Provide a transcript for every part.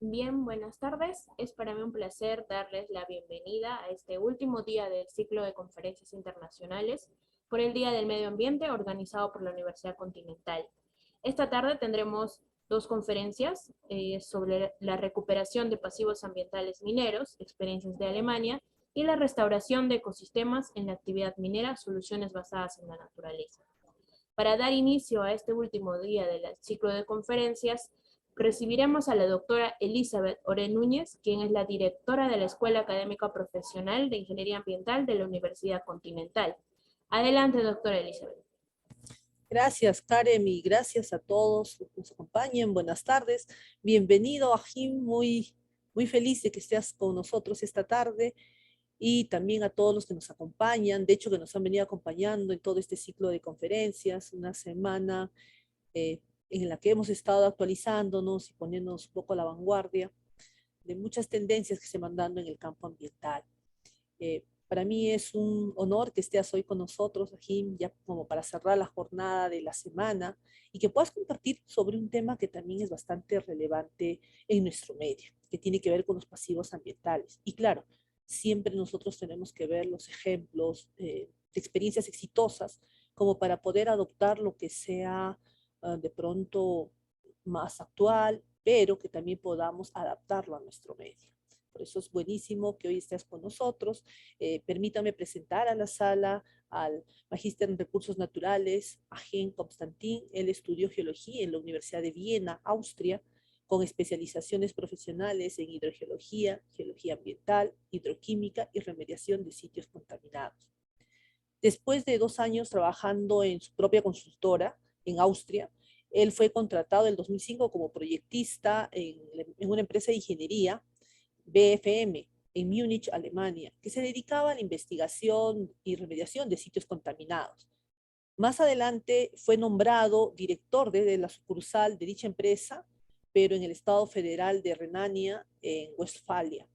Bien, buenas tardes. Es para mí un placer darles la bienvenida a este último día del ciclo de conferencias internacionales por el Día del Medio Ambiente organizado por la Universidad Continental. Esta tarde tendremos dos conferencias sobre la recuperación de pasivos ambientales mineros, experiencias de Alemania, y la restauración de ecosistemas en la actividad minera, soluciones basadas en la naturaleza. Para dar inicio a este último día del ciclo de conferencias, recibiremos a la doctora Elizabeth Oré Núñez, quien es la directora de la Escuela Académica Profesional de Ingeniería Ambiental de la Universidad Continental. Adelante, doctora Elizabeth. Gracias, Karen, y gracias a todos los que nos acompañen. Buenas tardes. Bienvenido, Ajim. Muy feliz de que estés con nosotros esta tarde y también a todos los que nos acompañan, de hecho que nos han venido acompañando en todo este ciclo de conferencias, una semana en la que hemos estado actualizándonos y poniéndonos un poco a la vanguardia de muchas tendencias que se van dando en el campo ambiental. Para mí es un honor que estés hoy con nosotros, Ajim, ya como para cerrar la jornada de la semana y que puedas compartir sobre un tema que también es bastante relevante en nuestro medio, que tiene que ver con los pasivos ambientales. Y claro, siempre nosotros tenemos que ver los ejemplos de experiencias exitosas como para poder adoptar lo que sea de pronto más actual, pero que también podamos adaptarlo a nuestro medio. Por eso es buenísimo que hoy estés con nosotros. Permítame presentar a la sala al Magíster en Recursos Naturales, Ajim Constantin. Él estudió geología en la Universidad de Viena, Austria, con especializaciones profesionales en hidrogeología, geología ambiental, hidroquímica y remediación de sitios contaminados. Después de 2 años trabajando en su propia consultora en Austria, él fue contratado en el 2005 como proyectista en una empresa de ingeniería, BFM, en Múnich, Alemania, que se dedicaba a la investigación y remediación de sitios contaminados. Más adelante fue nombrado director de la sucursal de dicha empresa, pero en el Estado Federal de Renania, en Westfalia.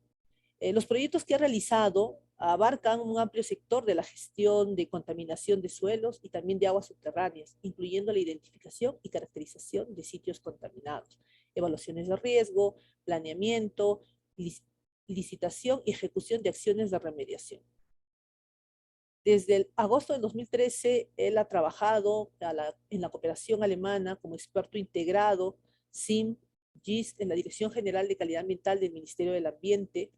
Los proyectos que ha realizado abarcan un amplio sector de la gestión de contaminación de suelos y también de aguas subterráneas, incluyendo la identificación y caracterización de sitios contaminados, evaluaciones de riesgo, planeamiento, licitación y ejecución de acciones de remediación. Desde el agosto del 2013, él ha trabajado en la cooperación alemana como experto integrado, SIM, GIS, en la Dirección General de Calidad Ambiental del Ministerio del Ambiente,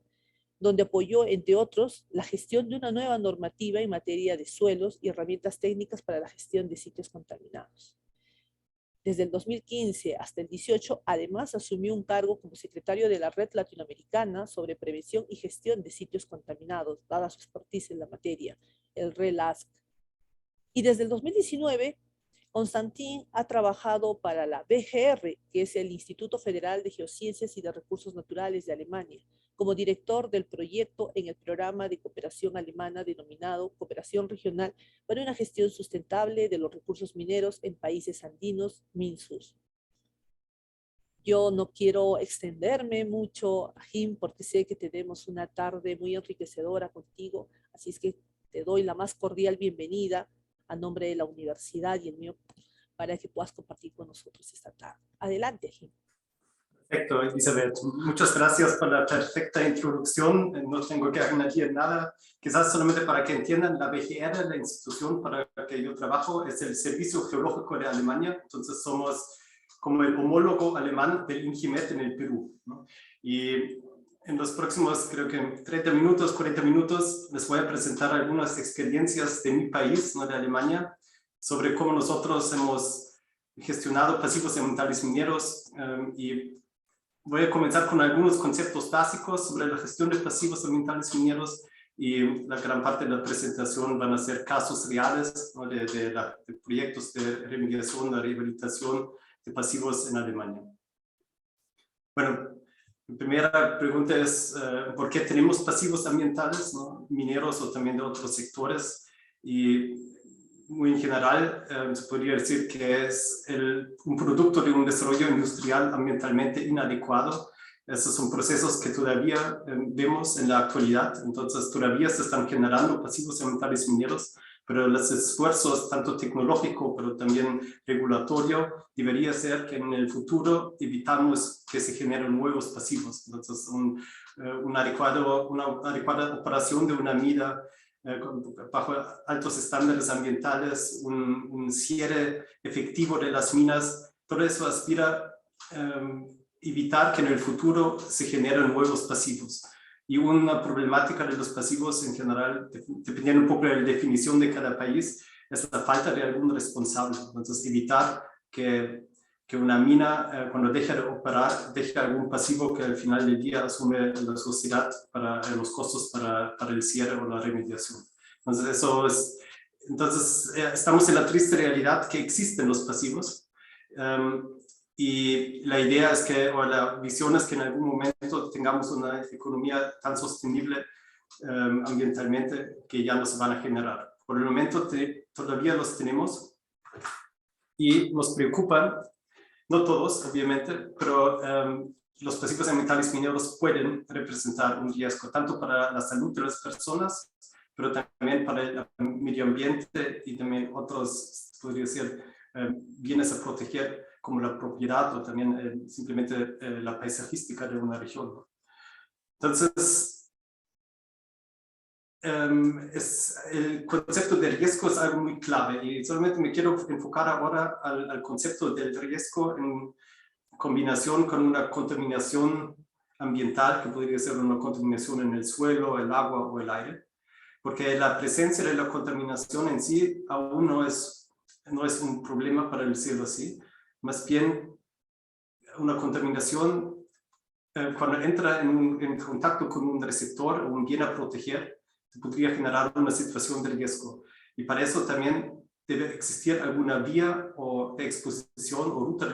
donde apoyó, entre otros, la gestión de una nueva normativa en materia de suelos y herramientas técnicas para la gestión de sitios contaminados. Desde el 2015 hasta el 18, además asumió un cargo como secretario de la Red Latinoamericana sobre Prevención y Gestión de Sitios Contaminados, dada su expertise en la materia, el RELASC. Y desde el 2019, Constantin ha trabajado para la BGR, que es el Instituto Federal de Geociencias y de Recursos Naturales de Alemania, como director del proyecto en el programa de cooperación alemana denominado Cooperación Regional para una gestión sustentable de los recursos mineros en países andinos, MINSUS. Yo no quiero extenderme mucho, Ajim, porque sé que tenemos una tarde muy enriquecedora contigo, así es que te doy la más cordial bienvenida a nombre de la universidad y el mío, para que puedas compartir con nosotros esta tarde. Adelante, Ajim. Perfecto, Elizabeth. Muchas gracias por la perfecta introducción. No tengo que añadir nada. Quizás solamente para que entiendan, la BGR, la institución para la que yo trabajo, es el Servicio Geológico de Alemania. Entonces somos como el homólogo alemán del INGIMET en el Perú, ¿no? Y en los próximos, creo que 30 minutos, 40 minutos, les voy a presentar algunas experiencias de mi país, ¿no?, de Alemania, sobre cómo nosotros hemos gestionado pasivos ambientales mineros y voy a comenzar con algunos conceptos básicos sobre la gestión de pasivos ambientales mineros y la gran parte de la presentación van a ser casos reales, ¿no?, de proyectos de remediación, de rehabilitación de pasivos en Alemania. Bueno, la primera pregunta es ¿por qué tenemos pasivos ambientales, ¿no?, mineros o también de otros sectores? Y muy en general, se podría decir que es un producto de un desarrollo industrial ambientalmente inadecuado. Esos son procesos que todavía vemos en la actualidad, entonces todavía se están generando pasivos ambientales mineros, pero los esfuerzos, tanto tecnológico, pero también regulatorio, debería ser que en el futuro evitamos que se generen nuevos pasivos. Entonces, una adecuada operación de una mina bajo altos estándares ambientales, un cierre efectivo de las minas, todo eso aspira a evitar que en el futuro se generen nuevos pasivos. Y una problemática de los pasivos en general, dependiendo un poco de la definición de cada país, es la falta de algún responsable. Entonces, evitar que una mina, cuando deja de operar, deje algún pasivo que al final del día asume la sociedad para los costos para el cierre o la remediación. Entonces, estamos en la triste realidad que existen los pasivos. Y la idea es que, o la visión es que en algún momento tengamos una economía tan sostenible ambientalmente que ya no se van a generar. Por el momento todavía los tenemos y nos preocupan, no todos obviamente, pero los pasivos ambientales mineros pueden representar un riesgo tanto para la salud de las personas, pero también para el medio ambiente y también otros, podría ser, bienes a proteger, como la propiedad o también simplemente la paisajística de una región. Entonces, el concepto de riesgo es algo muy clave y solamente me quiero enfocar ahora al concepto del riesgo en combinación con una contaminación ambiental, que podría ser una contaminación en el suelo, el agua o el aire, porque la presencia de la contaminación en sí aún no es un problema para el cielo así. Más bien, una contaminación, cuando entra en contacto con un receptor o un bien a proteger, podría generar una situación de riesgo. Y para eso también debe existir alguna vía o de exposición o ruta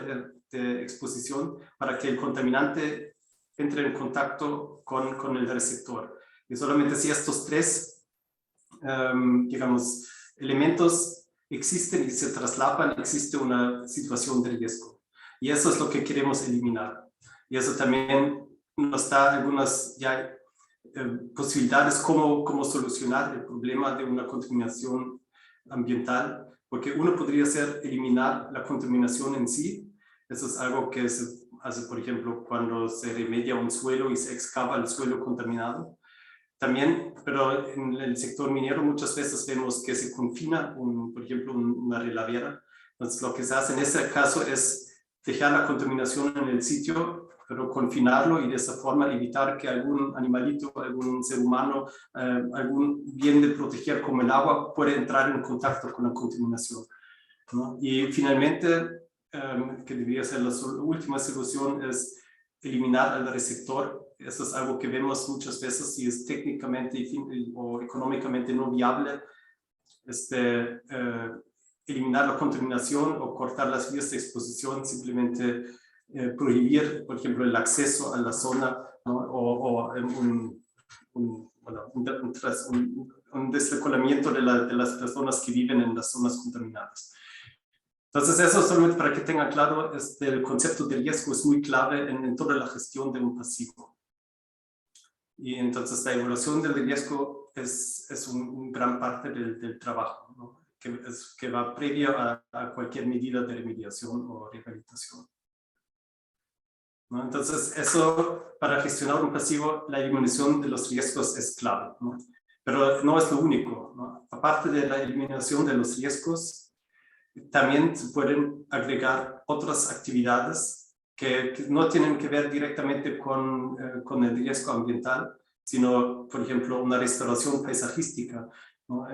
de exposición para que el contaminante entre en contacto con el receptor. Y solamente si estos tres, digamos, elementos existen y se traslapan, existe una situación de riesgo. Y eso es lo que queremos eliminar. Y eso también nos da algunas ya, posibilidades cómo solucionar el problema de una contaminación ambiental, porque uno podría ser eliminar la contaminación en sí. Eso es algo que se hace, por ejemplo, cuando se remedia un suelo y se excava el suelo contaminado. También, pero en el sector minero muchas veces vemos que se confina, por ejemplo, una relavera. Entonces, lo que se hace en ese caso es dejar la contaminación en el sitio, pero confinarlo y de esa forma evitar que algún animalito, algún ser humano, algún bien de proteger como el agua pueda entrar en contacto con la contaminación, ¿no? Y finalmente, que debería ser la última solución, es eliminar al receptor. Eso es algo que vemos muchas veces y es técnicamente o económicamente no viable. Eliminar la contaminación o cortar las vías de exposición, simplemente prohibir, por ejemplo, el acceso a la zona, ¿no? O un desrecolamiento de las personas que viven en las zonas contaminadas. Entonces, eso solamente para que tengan claro, el concepto de riesgo es muy clave en toda la gestión de un pasivo. Y entonces la evaluación del riesgo es una gran parte del trabajo, ¿no? que va previo a cualquier medida de remediación o rehabilitación, ¿no? Entonces, eso, para gestionar un pasivo, la eliminación de los riesgos es clave, ¿no? Pero no es lo único, ¿no? Aparte de la eliminación de los riesgos, también se pueden agregar otras actividades que no tienen que ver directamente con el riesgo ambiental, sino, por ejemplo, una restauración paisajística, ¿no?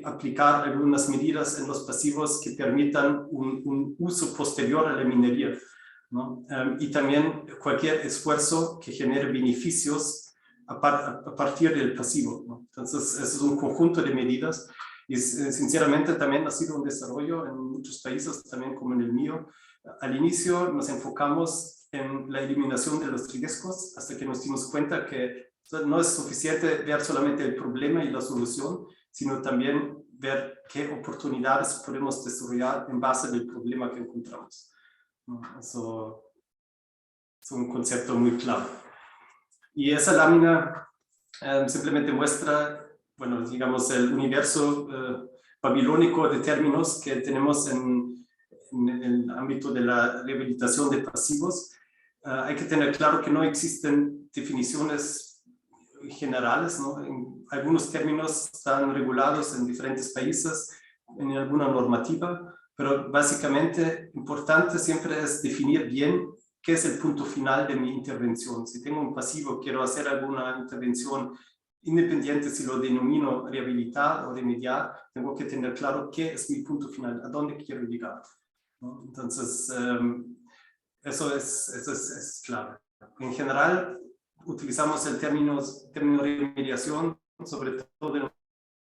Aplicar algunas medidas en los pasivos que permitan un uso posterior a la minería, ¿no? Y también cualquier esfuerzo que genere beneficios a partir del pasivo, ¿no? Entonces, eso es un conjunto de medidas. Y sinceramente también ha sido un desarrollo en muchos países, también como en el mío. Al inicio nos enfocamos en la eliminación de los riesgos hasta que nos dimos cuenta que no es suficiente ver solamente el problema y la solución, sino también ver qué oportunidades podemos desarrollar en base del problema que encontramos. Eso es un concepto muy clave. Y esa lámina simplemente muestra, bueno, digamos, el universo babilónico de términos que tenemos en el ámbito de la rehabilitación de pasivos. Hay que tener claro que no existen definiciones generales, ¿no? Algunos términos están regulados en diferentes países, en alguna normativa, pero básicamente importante siempre es definir bien qué es el punto final de mi intervención. Si tengo un pasivo, quiero hacer alguna intervención independiente si lo denomino rehabilitar o remediar, tengo que tener claro qué es mi punto final, a dónde quiero llegar, ¿no? Entonces, eso es clave. En general, utilizamos el término remediación, sobre todo en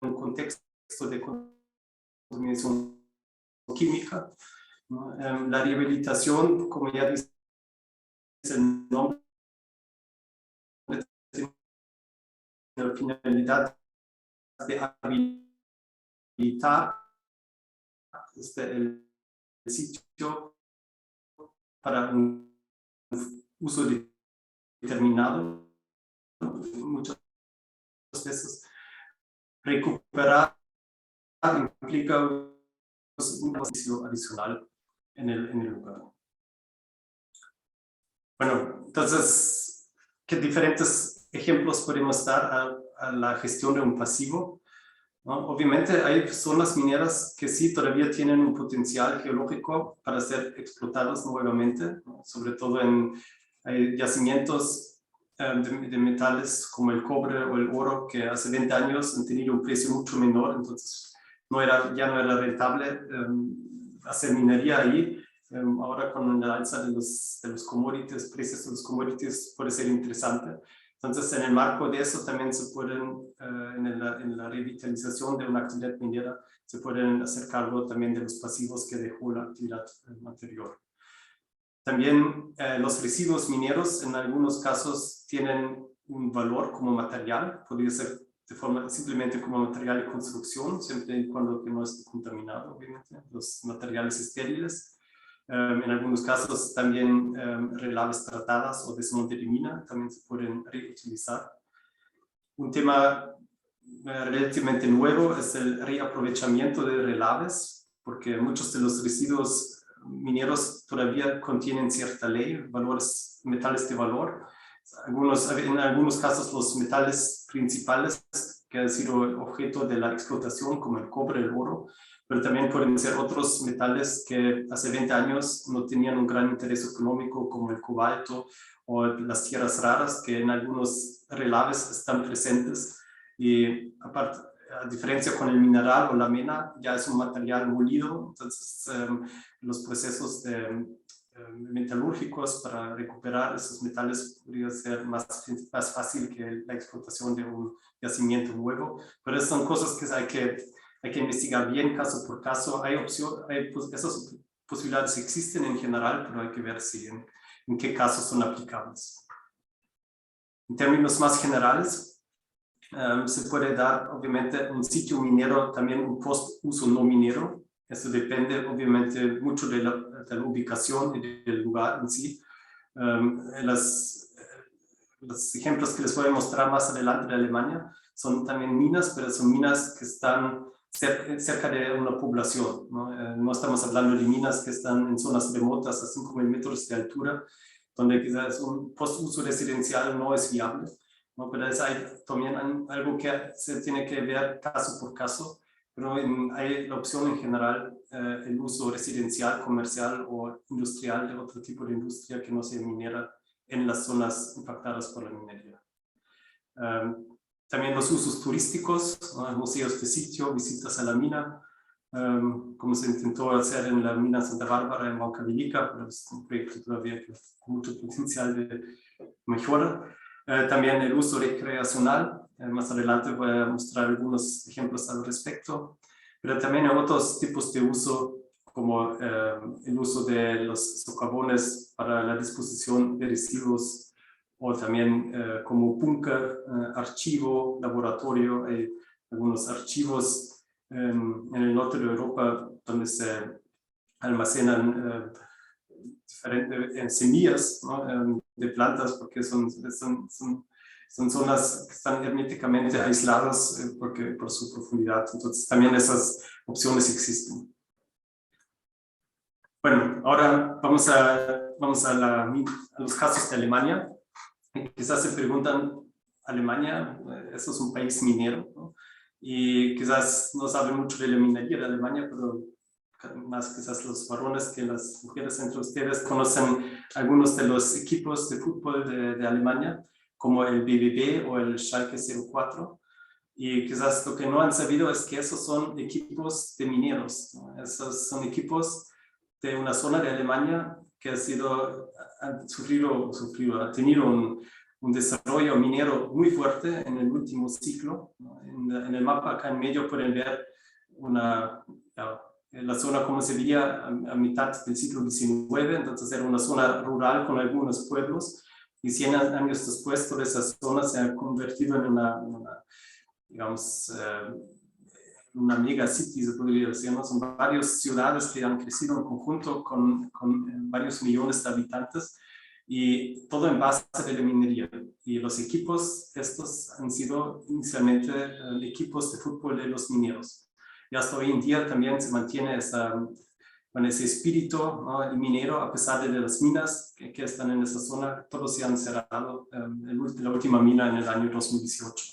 un contexto de contaminación química, ¿no? La rehabilitación, como ya dice el nombre, tiene la finalidad de habilitar el sitio para un uso determinado. Muchas veces recuperar implica un beneficio adicional en el lugar. Bueno, entonces, ¿qué diferentes ejemplos podemos dar a la gestión de un pasivo? ¿No? Obviamente hay zonas mineras que sí todavía tienen un potencial geológico para ser explotadas nuevamente, ¿no? Sobre todo en yacimientos de metales como el cobre o el oro, que hace 20 años han tenido un precio mucho menor, entonces ya no era rentable hacer minería ahí. Ahora con la alza de los commodities, precios de los commodities, puede ser interesante. Entonces, en el marco de eso también se pueden, en la revitalización de una actividad minera, se pueden hacer cargo también de los pasivos que dejó la actividad anterior. También los residuos mineros en algunos casos tienen un valor como material, podría ser de forma simplemente como material de construcción, siempre y cuando que no esté contaminado, obviamente, los materiales estériles. En algunos casos también relaves tratadas o desmonte de mina también se pueden reutilizar. Un tema relativamente nuevo es el reaprovechamiento de relaves, porque muchos de los residuos mineros todavía contienen cierta ley, metales de valor. En algunos casos los metales principales que han sido objeto de la explotación, como el cobre, el oro, pero también pueden ser otros metales que hace 20 años no tenían un gran interés económico, como el cobalto o las tierras raras, que en algunos relaves están presentes. Y aparte, a diferencia con el mineral o la mena, ya es un material molido, entonces los procesos metalúrgicos para recuperar esos metales podría ser más fácil que la explotación de un yacimiento nuevo, pero son cosas que hay que investigar bien caso por caso. Esas posibilidades existen en general, pero hay que ver en qué casos son aplicables. En términos más generales, se puede dar obviamente un sitio minero, también un post-uso no minero. Eso depende obviamente mucho de la ubicación y del lugar en sí. Los ejemplos que les voy a mostrar más adelante de Alemania son también minas, pero son minas que están cerca de una población, ¿no? No estamos hablando de minas que están en zonas remotas a 5.000 metros de altura, donde quizás un post-uso residencial no es viable, ¿no? Pero hay también algo que se tiene que ver caso por caso, pero hay la opción en general, el uso residencial, comercial o industrial de otro tipo de industria que no sea minera en las zonas impactadas por la minería. También los usos turísticos, ¿no? Museos de sitio, visitas a la mina, como se intentó hacer en la mina Santa Bárbara en Huancavelica, pero es un proyecto todavía con mucho potencial de mejora. También el uso recreacional, más adelante voy a mostrar algunos ejemplos al respecto, pero también hay otros tipos de uso, como el uso de los socavones para la disposición de residuos, o también como búnker, archivo, laboratorio. Hay algunos archivos en el norte de Europa donde se almacenan diferentes semillas, ¿no? De plantas, porque son son zonas que están herméticamente aisladas por su profundidad. Entonces también esas opciones existen. Bueno, ahora vamos a los casos de Alemania. Quizás se preguntan, Alemania, eso es un país minero, ¿no? Y quizás no saben mucho de la minería de Alemania, pero más quizás los varones que las mujeres entre ustedes conocen algunos de los equipos de fútbol de Alemania, como el BVB o el Schalke 04. Y quizás lo que no han sabido es que esos son equipos de mineros, ¿no? Esos son equipos de una zona de Alemania que ha tenido un desarrollo minero muy fuerte en el último ciclo, ¿no? En el mapa acá en medio pueden ver la zona como se veía a mitad del siglo XIX, entonces era una zona rural con algunos pueblos, y 100 años después toda esa zona se ha convertido en una mega city, se podría decir, ¿no? Son varias ciudades que han crecido en conjunto con varios millones de habitantes, y todo en base de la minería. Y los equipos estos han sido inicialmente equipos de fútbol de los mineros. Y hasta hoy en día también se mantiene ese espíritu, ¿no? minero, a pesar de las minas que están en esa zona. Todos se han cerrado, la última mina en el año 2018.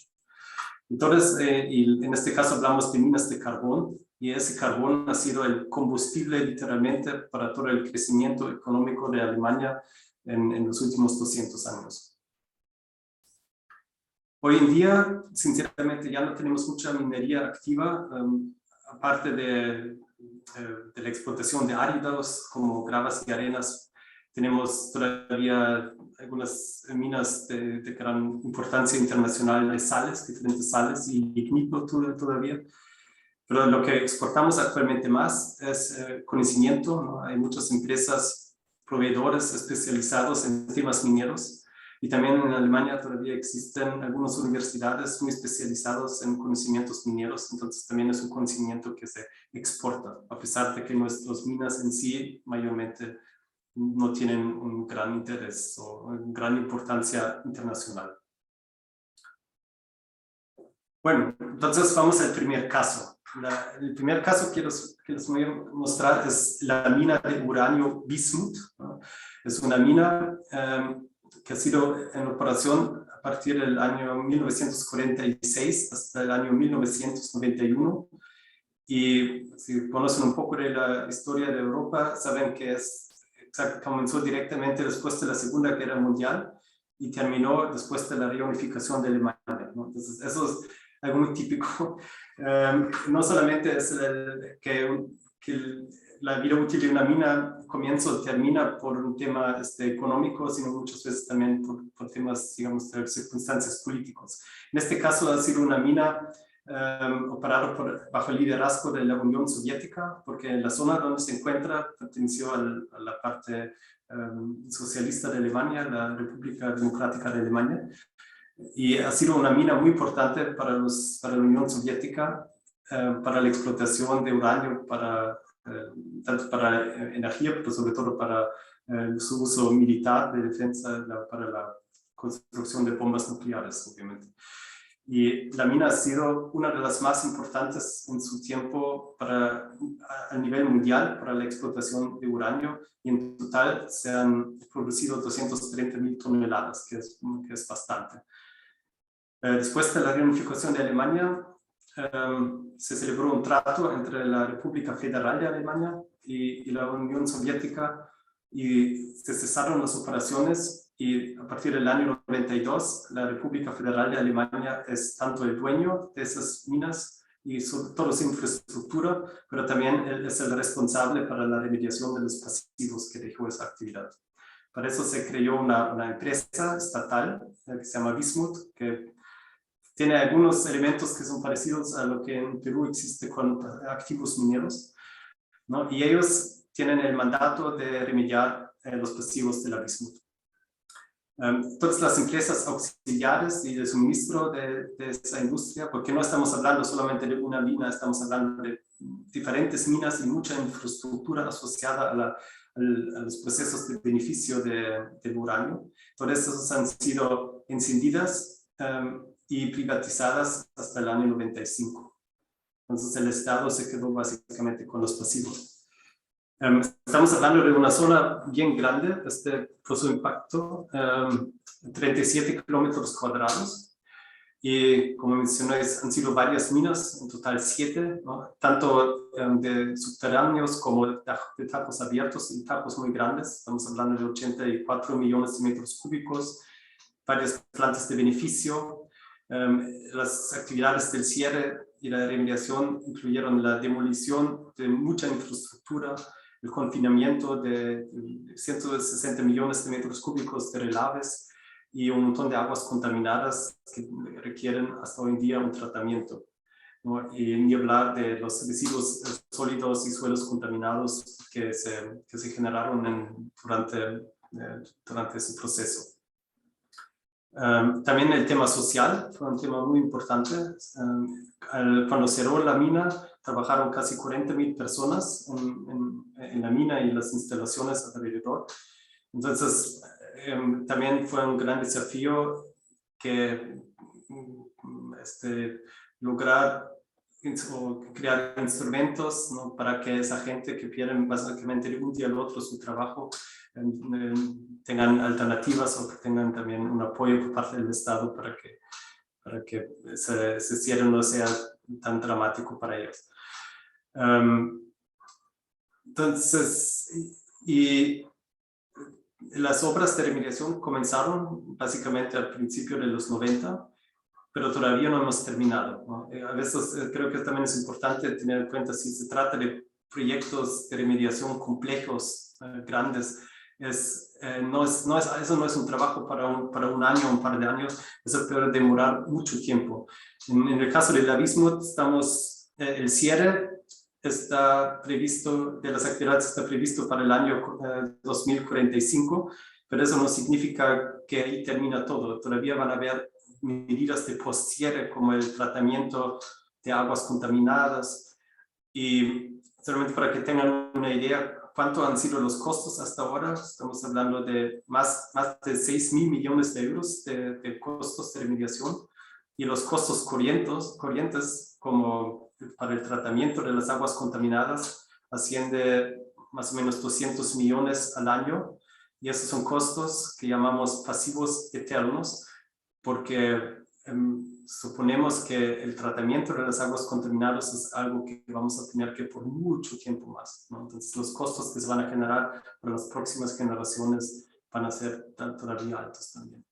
Entonces, y en este caso hablamos de minas de carbón, y ese carbón ha sido el combustible literalmente para todo el crecimiento económico de Alemania en los últimos 200 años. Hoy en día, sinceramente, ya no tenemos mucha minería activa, aparte de la explotación de áridos como gravas y arenas. Tenemos todavía algunas minas de gran importancia internacional de sales, diferentes sales, y lignito todavía. Pero lo que exportamos actualmente más es conocimiento, ¿no? Hay muchas empresas, proveedores especializados en temas mineros, y también en Alemania todavía existen algunas universidades muy especializadas en conocimientos mineros, entonces también es un conocimiento que se exporta, a pesar de que nuestras minas en sí mayormente no tienen un gran interés o una gran importancia internacional. Bueno, entonces vamos al primer caso. El primer caso que les voy a mostrar es la mina de uranio Bismuth, ¿no? Es una mina que ha sido en operación a partir del año 1946 hasta el año 1991. Y si conocen un poco de la historia de Europa, saben que comenzó directamente después de la Segunda Guerra Mundial y terminó después de la reunificación de Alemania, ¿no? Entonces, eso es algo muy típico. No solamente es que la vida útil de una mina comienza o termina por un tema económico, sino muchas veces también por temas, digamos, de circunstancias políticos. En este caso ha sido una mina operada bajo el liderazgo de la Unión Soviética, porque en la zona donde se encuentra perteneció a la parte socialista de Alemania, la República Democrática de Alemania, y ha sido una mina muy importante para la Unión Soviética, para la explotación de uranio, tanto para energía, pero sobre todo para su uso militar de defensa, para la construcción de bombas nucleares, obviamente. Y la mina ha sido una de las más importantes en su tiempo a nivel mundial para la explotación de uranio, y en total se han producido 230.000 toneladas, que es bastante. Después de la reunificación de Alemania, se celebró un trato entre la República Federal de Alemania y la Unión Soviética, y se cesaron las operaciones, y a partir del año 92 la República Federal de Alemania es tanto el dueño de esas minas y toda su infraestructura, pero también es el responsable para la remediación de los pasivos que dejó esa actividad. Para eso se creó una empresa estatal que se llama Bismuth, que tiene algunos elementos que son parecidos a lo que en Perú existe con activos mineros, ¿no? Y ellos tienen el mandato de remediar los pasivos de la Bismuth. Todas las empresas auxiliares y de suministro de esa industria, porque no estamos hablando solamente de una mina, estamos hablando de diferentes minas y mucha infraestructura asociada a los procesos de beneficio del uranio. Todas esas han sido encendidas y privatizadas hasta el año 95. Entonces el Estado se quedó básicamente con los pasivos. Estamos hablando de una zona bien grande, por su impacto, 37 kilómetros cuadrados. Y como mencioné, han sido varias minas, en total 7, ¿no? Tanto de subterráneos como de tapos abiertos y tapos muy grandes. Estamos hablando de 84 millones de metros cúbicos, varias plantas de beneficio. Las actividades del cierre y la remediación incluyeron la demolición de mucha infraestructura, el confinamiento de 160 millones de metros cúbicos de relaves y un montón de aguas contaminadas que requieren hasta hoy en día un tratamiento, ¿no? Y ni hablar de los residuos sólidos y suelos contaminados que se generaron durante ese proceso. También el tema social fue un tema muy importante. Cuando cerró la mina, trabajaron casi 40.000 personas en la mina y las instalaciones alrededor. Entonces, también fue un gran desafío lograr o crear instrumentos, ¿no? Para que esa gente que pierden básicamente de un día al otro su trabajo tengan alternativas o que tengan también un apoyo por parte del Estado para que ese cierre no sea tan dramático para ellos. Entonces, y las obras de remediación comenzaron básicamente al principio de los 90, pero todavía no hemos terminado, ¿no? A veces creo que también es importante tener en cuenta si se trata de proyectos de remediación complejos, grandes, eso no es un trabajo para un año o un par de años, eso puede demorar mucho tiempo. En el caso del abismo, el cierre está previsto, de las actividades está previsto para el año 2045, pero eso no significa que ahí termina todo. Todavía van a haber medidas de post-cierre como el tratamiento de aguas contaminadas. Y solamente para que tengan una idea cuánto han sido los costos hasta ahora, estamos hablando de más de 6.000 millones de euros de costos de remediación, y los costos corrientes como para el tratamiento de las aguas contaminadas asciende más o menos 200 millones al año, y esos son costos que llamamos pasivos eternos, porque suponemos que el tratamiento de las aguas contaminadas es algo que vamos a tener que por mucho tiempo más, ¿no? Entonces los costos que se van a generar para las próximas generaciones van a ser todavía altos también.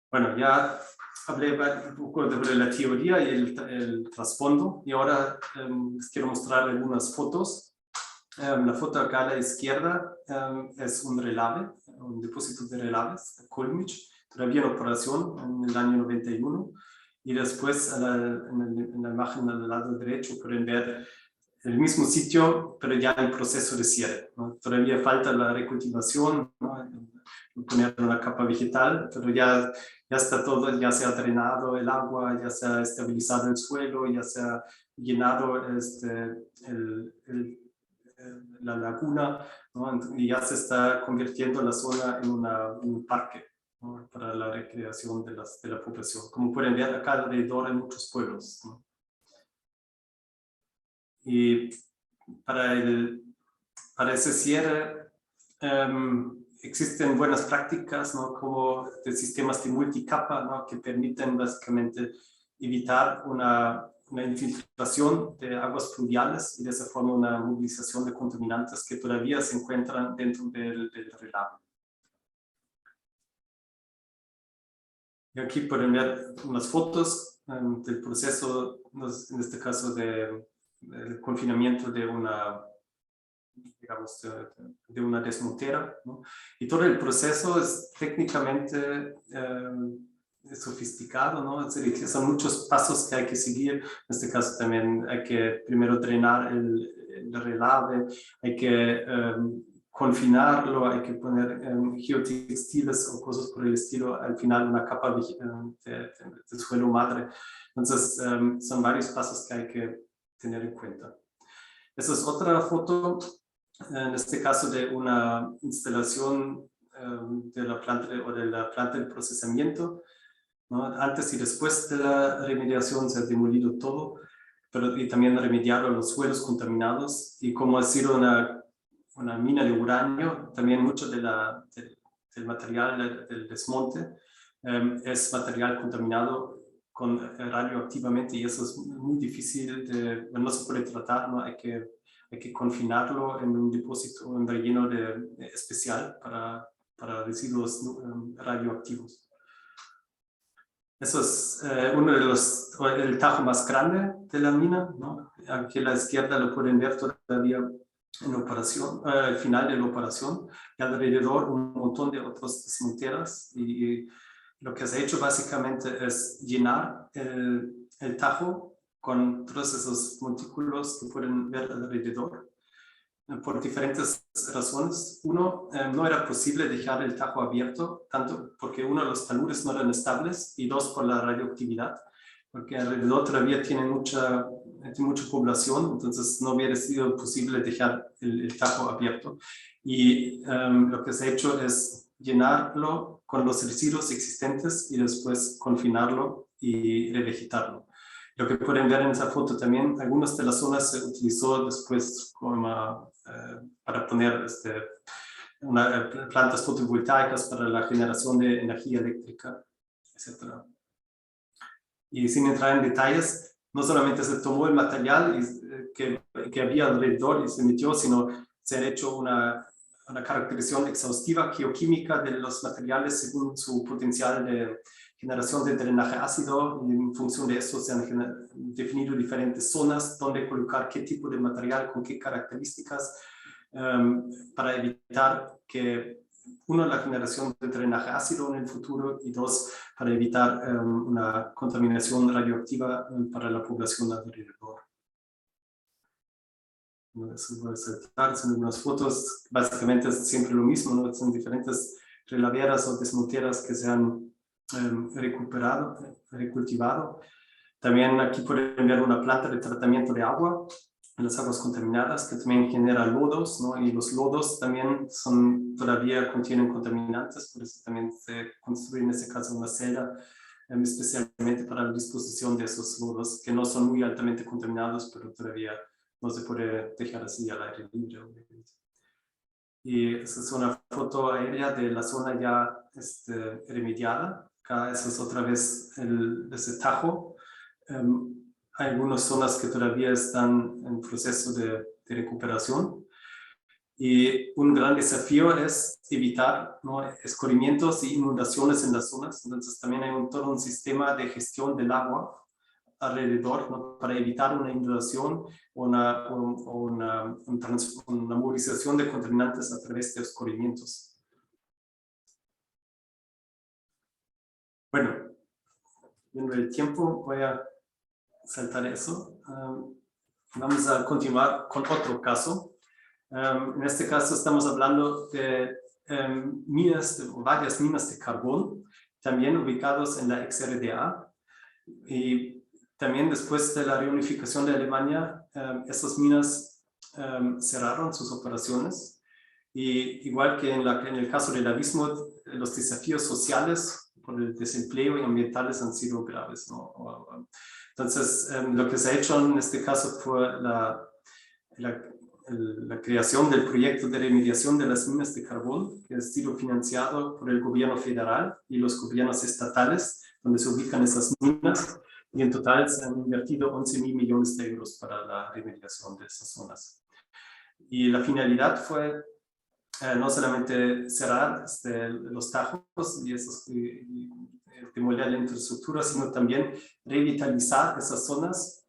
Bueno, ya hablé un poco sobre la teoría y el trasfondo, y ahora les quiero mostrar algunas fotos. La foto acá a la izquierda es un relave, un depósito de relaves, Kolmich, todavía en operación en el año 91, y después en la imagen al lado derecho pueden ver el mismo sitio, pero ya en proceso de cierre, ¿no? Todavía falta la recultivación, ¿no? Poner una capa vegetal, pero ya está todo, ya se ha drenado el agua, ya se ha estabilizado el suelo, ya se ha llenado la laguna, ¿no? Y ya se está convirtiendo la zona en un parque, ¿no? Para la recreación de la población. Como pueden ver acá alrededor hay muchos pueblos, ¿no? Y para ese cierre existen buenas prácticas, ¿no? Como de sistemas de multicapa, ¿no? Que permiten básicamente evitar una infiltración de aguas pluviales y de esa forma una movilización de contaminantes que todavía se encuentran dentro del relave. Y aquí pueden ver unas fotos del proceso, en este caso del confinamiento de una, digamos, de una desmontera, ¿no? Y todo el proceso es técnicamente sofisticado, ¿no? Es decir, son muchos pasos que hay que seguir. En este caso también hay que primero drenar el relave, hay que confinarlo, hay que poner geotextiles o cosas por el estilo, al final una capa de suelo madre. Entonces son varios pasos que hay que tener en cuenta. Esa es otra foto, en este caso de una instalación de la planta de procesamiento. ¿no? Antes y después de la remediación se ha demolido todo, pero y también remediaron los suelos contaminados, y como ha sido una mina de uranio, también mucho del material del desmonte es material contaminado radioactivamente, y eso es muy difícil, no se puede tratar, ¿no? Hay que confinarlo en un depósito, un relleno especial para residuos radioactivos. Eso es el tajo más grande de la mina, ¿no? Aquí a la izquierda lo pueden ver todavía en operación, al final de la operación, y alrededor un montón de otras desmonteras, y lo que se ha hecho básicamente es llenar el tajo con todos esos montículos que pueden ver alrededor, por diferentes razones. Uno, no era posible dejar el tajo abierto, tanto porque uno, los taludes no eran estables, y dos, por la radioactividad, porque alrededor todavía tiene mucha población, entonces no hubiera sido posible dejar el tajo abierto. Y lo que se ha hecho es llenarlo con los residuos existentes y después confinarlo y revegetarlo. Lo que pueden ver en esa foto también, algunas de las zonas se utilizó después para poner plantas fotovoltaicas para la generación de energía eléctrica, etc. Y sin entrar en detalles, no solamente se tomó el material que había alrededor y se metió, sino se ha hecho una caracterización exhaustiva geoquímica de los materiales según su potencial de generación de drenaje ácido, y en función de eso se han definido diferentes zonas donde colocar qué tipo de material con qué características, para evitar que, uno, la generación de drenaje ácido en el futuro, y dos, para evitar una contaminación radioactiva para la población alrededor. Eso voy a saltar, son unas fotos, básicamente es siempre lo mismo, ¿no? Son diferentes relaveras o desmonteras que se han recultivado. También aquí pueden ver una planta de tratamiento de agua, las aguas contaminadas, que también genera lodos, ¿no? Y los lodos también todavía contienen contaminantes, por eso también se construye en este caso una celda especialmente para la disposición de esos lodos, que no son muy altamente contaminados, pero todavía no se puede dejar así al aire libre. Y esa es una foto aérea de la zona ya remediada. Acá esa es otra vez ese tajo. Hay algunas zonas que todavía están en proceso de recuperación. Y un gran desafío es evitar, ¿no?, escurrimientos y inundaciones en las zonas. Entonces también hay todo un sistema de gestión del agua alrededor, ¿no?, para evitar una inundación o una movilización de contaminantes a través de escurrimientos. Bueno, viendo el tiempo, voy a saltar eso. Vamos a continuar con otro caso. En este caso estamos hablando de varias minas de carbón, también ubicados en la ex-RDA. Y también después de la reunificación de Alemania, esas minas cerraron sus operaciones. Y igual que en el caso del Bismuth, los desafíos sociales por el desempleo y ambientales han sido graves, ¿no? Entonces, lo que se ha hecho en este caso fue la creación del proyecto de remediación de las minas de carbón, que ha sido financiado por el gobierno federal y los gobiernos estatales, donde se ubican esas minas, y en total se han invertido 11.000 millones de euros para la remediación de esas zonas. Y la finalidad fue no solamente cerrar los tajos y demoler la infraestructura, sino también revitalizar esas zonas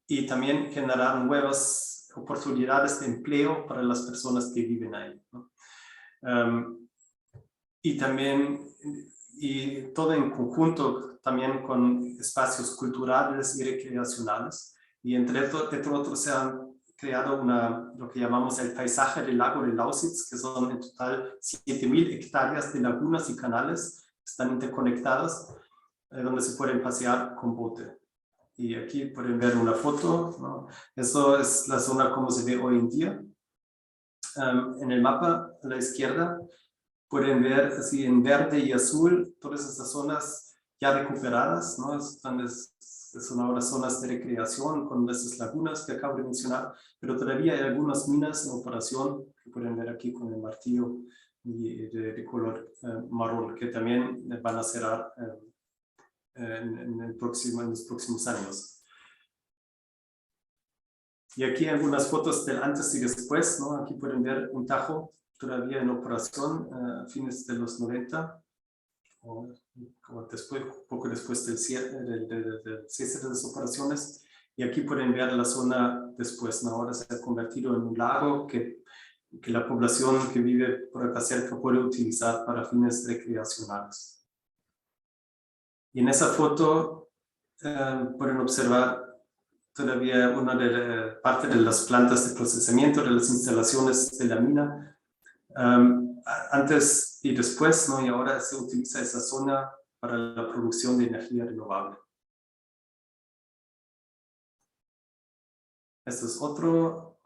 y también generar nuevas oportunidades de empleo para las personas que viven ahí, ¿no? Y también, y todo en conjunto también con espacios culturales y recreacionales. Y entre otros se han creado lo que llamamos el paisaje del lago de Lausitz, que son en total 7.000 hectáreas de lagunas y canales que están interconectadas, donde se pueden pasear con bote. Y aquí pueden ver una foto, ¿no? Eso es la zona como se ve hoy en día. En el mapa a la izquierda pueden ver así en verde y azul todas estas zonas ya recuperadas, ¿no? Son ahora zonas de recreación con esas lagunas que acabo de mencionar, pero todavía hay algunas minas en operación que pueden ver aquí con el martillo y de color marrón, que también van a cerrar en los próximos años. Y aquí algunas fotos del antes y después, ¿no? Aquí pueden ver un tajo todavía en operación a fines de los 90, o después, poco después del cese de las operaciones. Y aquí pueden ver la zona después, ¿no? Ahora se ha convertido en un lago que la población que vive por acá cerca puede utilizar para fines recreacionales. Y en esa foto pueden observar todavía parte de las plantas de procesamiento de las instalaciones de la mina. Antes y después, ¿no? Y ahora se utiliza esa zona para la producción de energía renovable. Este es otro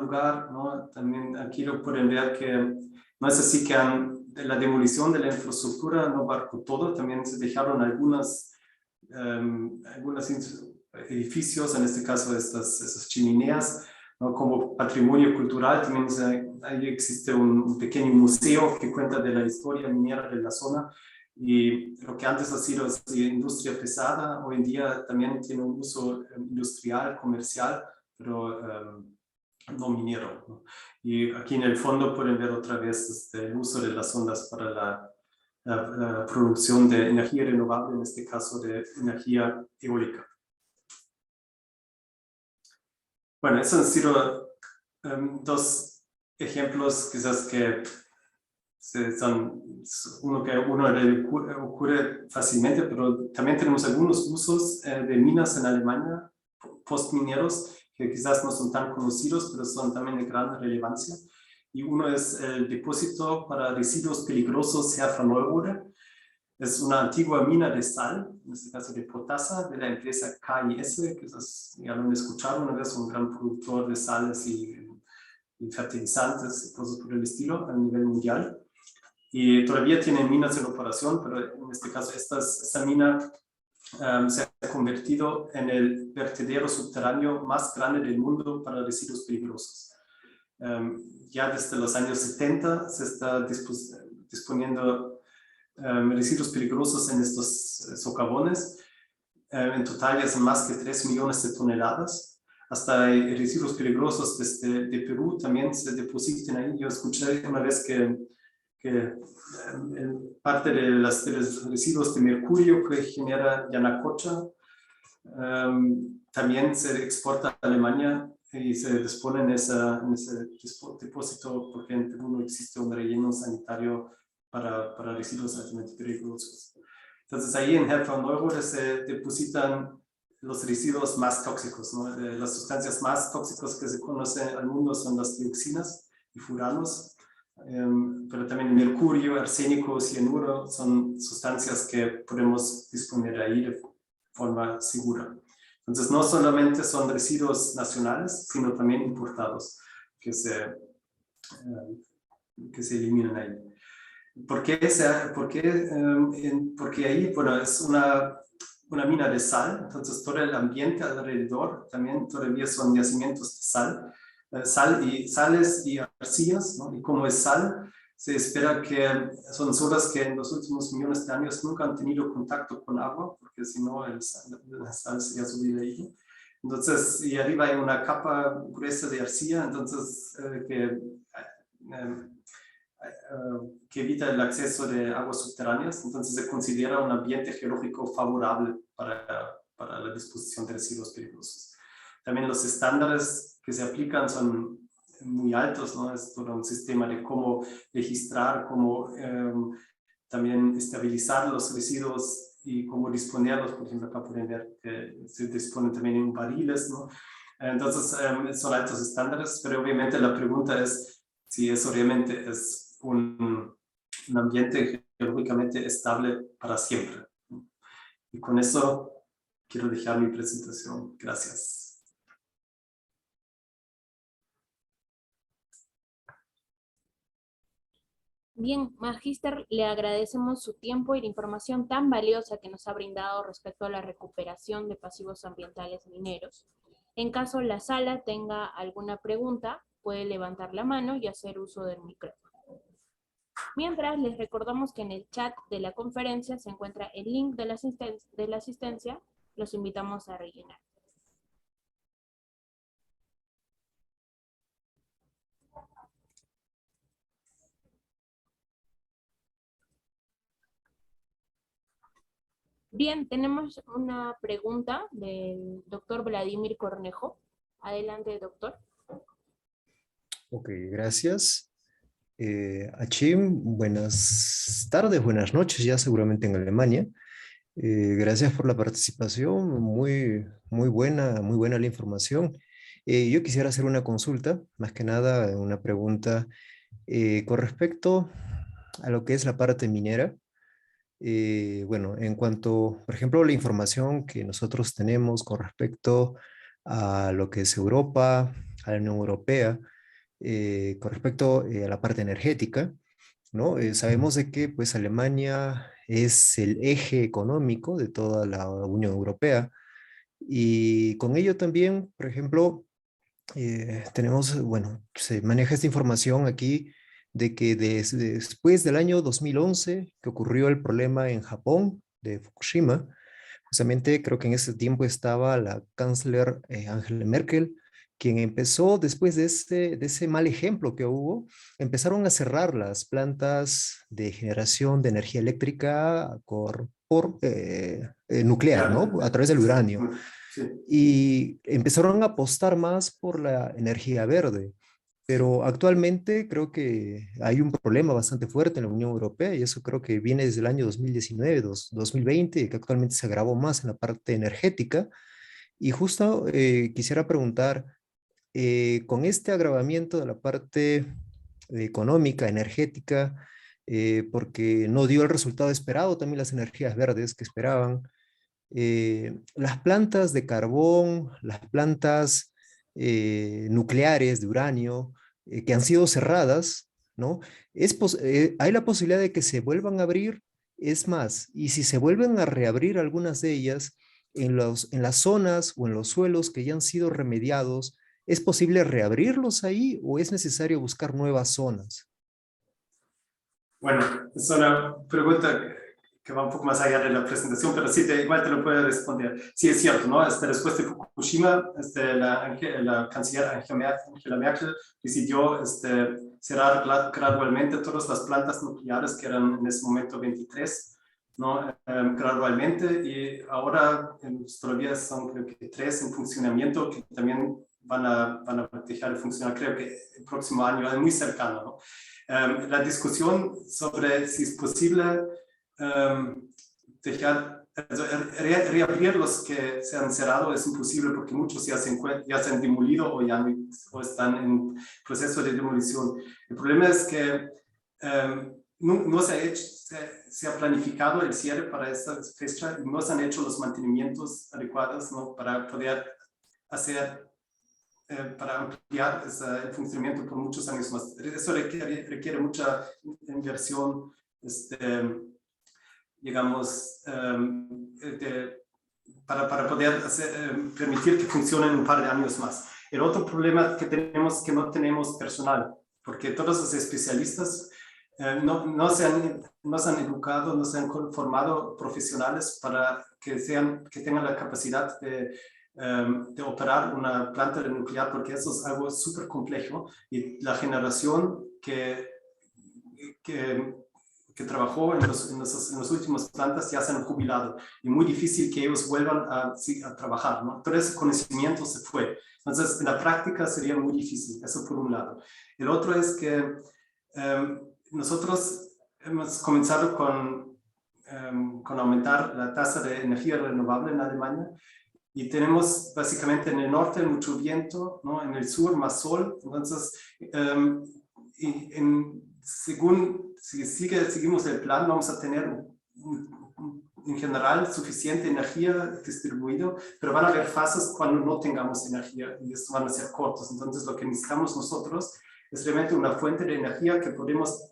lugar, ¿no? También aquí lo pueden ver que no es así que la demolición de la infraestructura no abarcó todo, también se dejaron algunos edificios, en este caso esas chimeneas, ¿no? Como patrimonio cultural. También ahí existe un pequeño museo que cuenta de la historia minera de la zona, y lo que antes ha sido industria pesada, hoy en día también tiene un uso industrial, comercial, pero no minero, ¿no? Y aquí en el fondo pueden ver otra vez el uso de las ondas para la producción de energía renovable, en este caso de energía eólica. Bueno, esos han sido dos ejemplos quizás que uno ocurre fácilmente, pero también tenemos algunos usos de minas en Alemania, postmineros, que quizás no son tan conocidos, pero son también de gran relevancia. Y uno es el depósito para residuos peligrosos Herfer-Neurohde. Es una antigua mina de sal, en este caso de potasa, de la empresa KIS, que ya lo han escuchado una vez, un gran productor de sales y fertilizantes y cosas por el estilo a nivel mundial. Y todavía tienen minas en operación, pero en este caso esta mina se ha convertido en el vertedero subterráneo más grande del mundo para residuos peligrosos. Ya desde los años 70 se está disponiendo residuos peligrosos en estos socavones. En total ya son más que 3 millones de toneladas. Hasta hay residuos peligrosos de Perú también se depositan ahí. Yo escuché una vez que parte de los residuos de mercurio que genera Yanacocha también se exporta a Alemania y se dispone en ese depósito, porque en Perú no existe un relleno sanitario para residuos altamente peligrosos. Entonces ahí en Herfer-Neurohde se depositan los residuos más tóxicos, ¿no? Las sustancias más tóxicas que se conocen al mundo son las dioxinas y furanos, pero también mercurio, arsénico, cianuro son sustancias que podemos disponer ahí de forma segura. Entonces no solamente son residuos nacionales, sino también importados que se eliminan ahí. ¿Por qué? Porque ahí, bueno, es una mina de sal, entonces todo el ambiente alrededor también todavía son yacimientos de sales y arcillas, ¿no? Y como es sal, se espera que son zonas que en los últimos millones de años nunca han tenido contacto con agua, porque si no la sal sería sobrevivido. Entonces, y arriba hay una capa gruesa de arcilla, entonces que evita el acceso de aguas subterráneas, entonces se considera un ambiente geológico favorable para la disposición de residuos peligrosos. También los estándares que se aplican son muy altos, ¿no? Es todo un sistema de cómo registrar, cómo también estabilizar los residuos y cómo disponerlos. Por ejemplo, acá pueden ver que se disponen también en barriles, ¿no? Entonces son altos estándares, pero obviamente la pregunta es si eso realmente es un ambiente geológicamente estable para siempre. Y con eso quiero dejar mi presentación. Gracias. Bien, Magíster, le agradecemos su tiempo y la información tan valiosa que nos ha brindado respecto a la recuperación de pasivos ambientales mineros. En caso la sala tenga alguna pregunta, puede levantar la mano y hacer uso del micrófono. Mientras, les recordamos que en el chat de la conferencia se encuentra el link de la asistencia. Los invitamos a rellenar. Bien, tenemos una pregunta del doctor Vladimir Cornejo. Adelante, doctor. Ok, gracias. Achim, buenas tardes, buenas noches, ya seguramente en Alemania. Gracias por la participación, muy buena la información. Yo quisiera hacer una consulta, más que nada una pregunta con respecto a lo que es la parte minera. Bueno, en cuanto, por ejemplo, la información que nosotros tenemos con respecto a lo que es Europa, a la Unión Europea, con respecto a la parte energética, ¿no? Sabemos de que pues Alemania es el eje económico de toda la Unión Europea y con ello también, por ejemplo, tenemos, bueno, se maneja esta información aquí de que después del año 2011, que ocurrió el problema en Japón de Fukushima, justamente creo que en ese tiempo estaba la canciller Angela Merkel, quien empezó después de ese mal ejemplo que hubo, empezaron a cerrar las plantas de generación de energía eléctrica por nuclear, ¿no? A través del uranio. Sí. Y empezaron a apostar más por la energía verde. Pero actualmente creo que hay un problema bastante fuerte en la Unión Europea y eso creo que viene desde el año 2019, 2020, que actualmente se agravó más en la parte energética. Y justo quisiera preguntar, con este agravamiento de la parte económica, energética, porque no dio el resultado esperado, también las energías verdes que esperaban, las plantas de carbón, las plantas nucleares de uranio que han sido cerradas, ¿no? Hay la posibilidad de que se vuelvan a abrir, es más, y si se vuelven a reabrir algunas de ellas en las zonas o en los suelos que ya han sido remediados, ¿es posible reabrirlos ahí o es necesario buscar nuevas zonas? Bueno, es una pregunta que va un poco más allá de la presentación, pero sí, igual te lo puedo responder. Sí, es cierto, ¿no? Después de Fukushima, la canciller Angela Merkel decidió cerrar gradualmente todas las plantas nucleares que eran en ese momento 23, ¿no? Gradualmente, y ahora todavía son creo que 3 en funcionamiento que también van a dejar de funcionar, creo que el próximo año, es muy cercano, ¿no? La discusión sobre si es posible reabrir los que se han cerrado es imposible porque muchos ya se han demolido o están en proceso de demolición. El problema es que no se ha hecho, se ha planificado el cierre para esta fecha y no se han hecho los mantenimientos adecuados, ¿no? Para poder para ampliar el funcionamiento por muchos años más. Eso requiere mucha inversión, digamos, para poder permitir que funcionen un par de años más. El otro problema que tenemos es que no tenemos personal, porque todos los especialistas no se han educado, no se han formado profesionales para que tengan la capacidad de operar una planta nuclear, porque eso es algo súper complejo y la generación que trabajó en las últimas plantas ya se han jubilado y muy difícil que ellos vuelvan a trabajar, ¿no? Todo ese conocimiento se fue. Entonces, en la práctica sería muy difícil, eso por un lado. El otro es que nosotros hemos comenzado con aumentar la tasa de energía renovable en Alemania. Y tenemos básicamente en el norte mucho viento, ¿no? En el sur más sol. Entonces, según si seguimos el plan, vamos a tener en general suficiente energía distribuida, pero van a haber fases cuando no tengamos energía y estos van a ser cortos. Entonces, lo que necesitamos nosotros es realmente una fuente de energía que podemos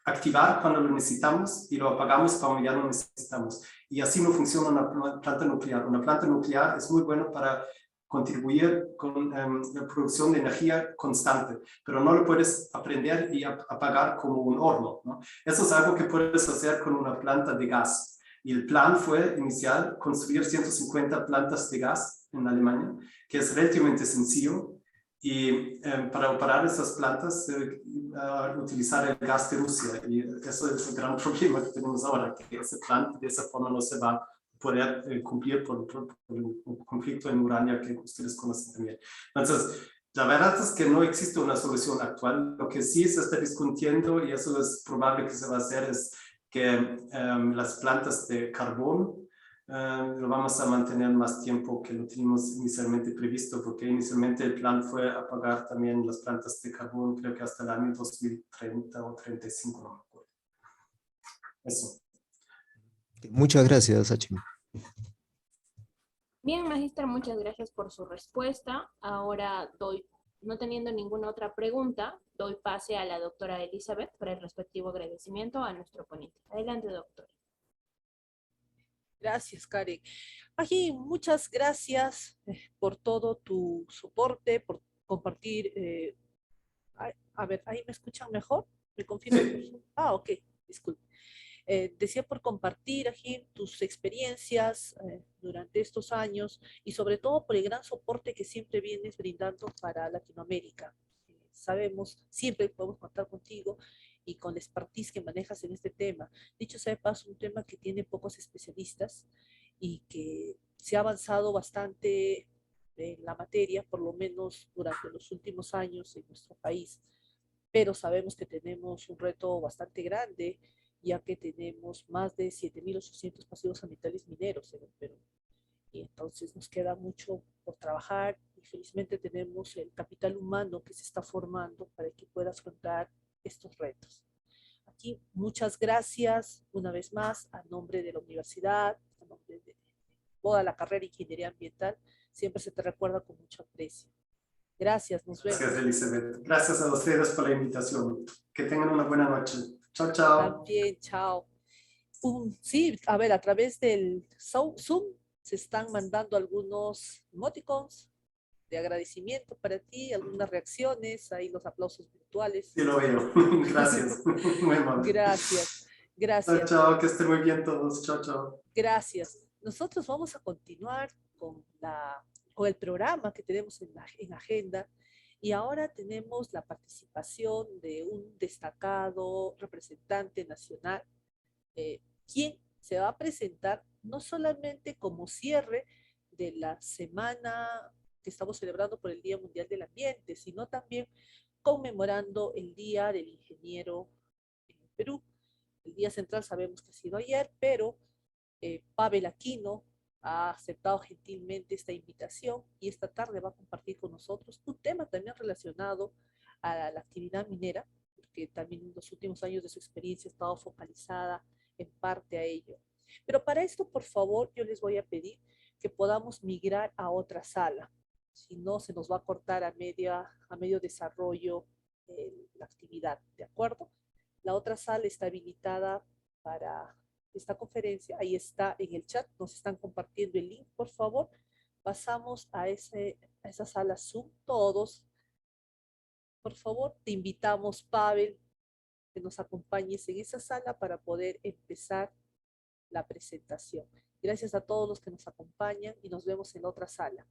activar cuando lo necesitamos y lo apagamos cuando ya no necesitamos. Y así no funciona una planta nuclear. Una planta nuclear es muy buena para contribuir con la producción de energía constante, pero no lo puedes aprender y apagar como un horno, ¿no? Eso es algo que puedes hacer con una planta de gas. Y el plan fue inicial construir 150 plantas de gas en Alemania, que es relativamente sencillo. Y para operar esas plantas utilizar el gas de Rusia. Y eso es el gran problema que tenemos ahora, que ese plan de esa forma no se va a poder cumplir por el conflicto en Urania que ustedes conocen también. Entonces, la verdad es que no existe una solución actual. Lo que sí se está discutiendo, y eso es probable que se va a hacer, es que las plantas de carbón lo vamos a mantener más tiempo que lo teníamos inicialmente previsto, porque inicialmente el plan fue apagar también las plantas de carbón, creo que hasta el año 2030 o 35, no me acuerdo. Eso. Muchas gracias, Achim. Bien, Magíster, muchas gracias por su respuesta. Ahora no teniendo ninguna otra pregunta, doy pase a la doctora Elizabeth para el respectivo agradecimiento a nuestro ponente. Adelante, doctora. Gracias, Karen. Ají, muchas gracias por todo tu soporte, por compartir. A ver, ¿ahí me escuchan mejor? ¿Me confirman? Sí. Ok, disculpe. Decía por compartir, Ají, tus experiencias durante estos años y sobre todo por el gran soporte que siempre vienes brindando para Latinoamérica. Sabemos, siempre podemos contar contigo y con la expertise que manejas en este tema. Dicho sea de paso, un tema que tiene pocos especialistas y que se ha avanzado bastante en la materia, por lo menos durante los últimos años en nuestro país. Pero sabemos que tenemos un reto bastante grande, ya que tenemos más de 7.800 pasivos ambientales mineros en el Perú. Y entonces nos queda mucho por trabajar y felizmente tenemos el capital humano que se está formando para que pueda afrontar estos retos. Aquí muchas gracias una vez más a nombre de la universidad, a nombre de toda la carrera de Ingeniería Ambiental. Siempre se te recuerda con mucho aprecio. Gracias, nos vemos. Gracias, Elizabeth. Gracias a ustedes por la invitación. Que tengan una buena noche. Chao, chao. También, chao. Sí, a ver, a través del Zoom se están mandando algunos emoticons de agradecimiento para ti, algunas reacciones, ahí los aplausos virtuales. Sí, lo veo. Gracias. Muy amable. Gracias, Chao, gracias. chao. Que estén muy bien todos. Chao, chao. Gracias. Nosotros vamos a continuar con el programa que tenemos en agenda y ahora tenemos la participación de un destacado representante nacional, quien se va a presentar no solamente como cierre de la semana que estamos celebrando por el Día Mundial del Ambiente, sino también conmemorando el Día del Ingeniero en Perú. El Día Central sabemos que ha sido ayer, pero Pavel Aquino ha aceptado gentilmente esta invitación y esta tarde va a compartir con nosotros un tema también relacionado a la actividad minera, porque también en los últimos años de su experiencia ha estado focalizada en parte a ello. Pero para esto, por favor, yo les voy a pedir que podamos migrar a otra sala. Si no, se nos va a cortar a medio desarrollo la actividad, ¿de acuerdo? La otra sala está habilitada para esta conferencia. Ahí está en el chat, nos están compartiendo el link, por favor. Pasamos a esa sala Zoom, todos. Por favor, te invitamos, Pavel, que nos acompañes en esa sala para poder empezar la presentación. Gracias a todos los que nos acompañan y nos vemos en otra sala.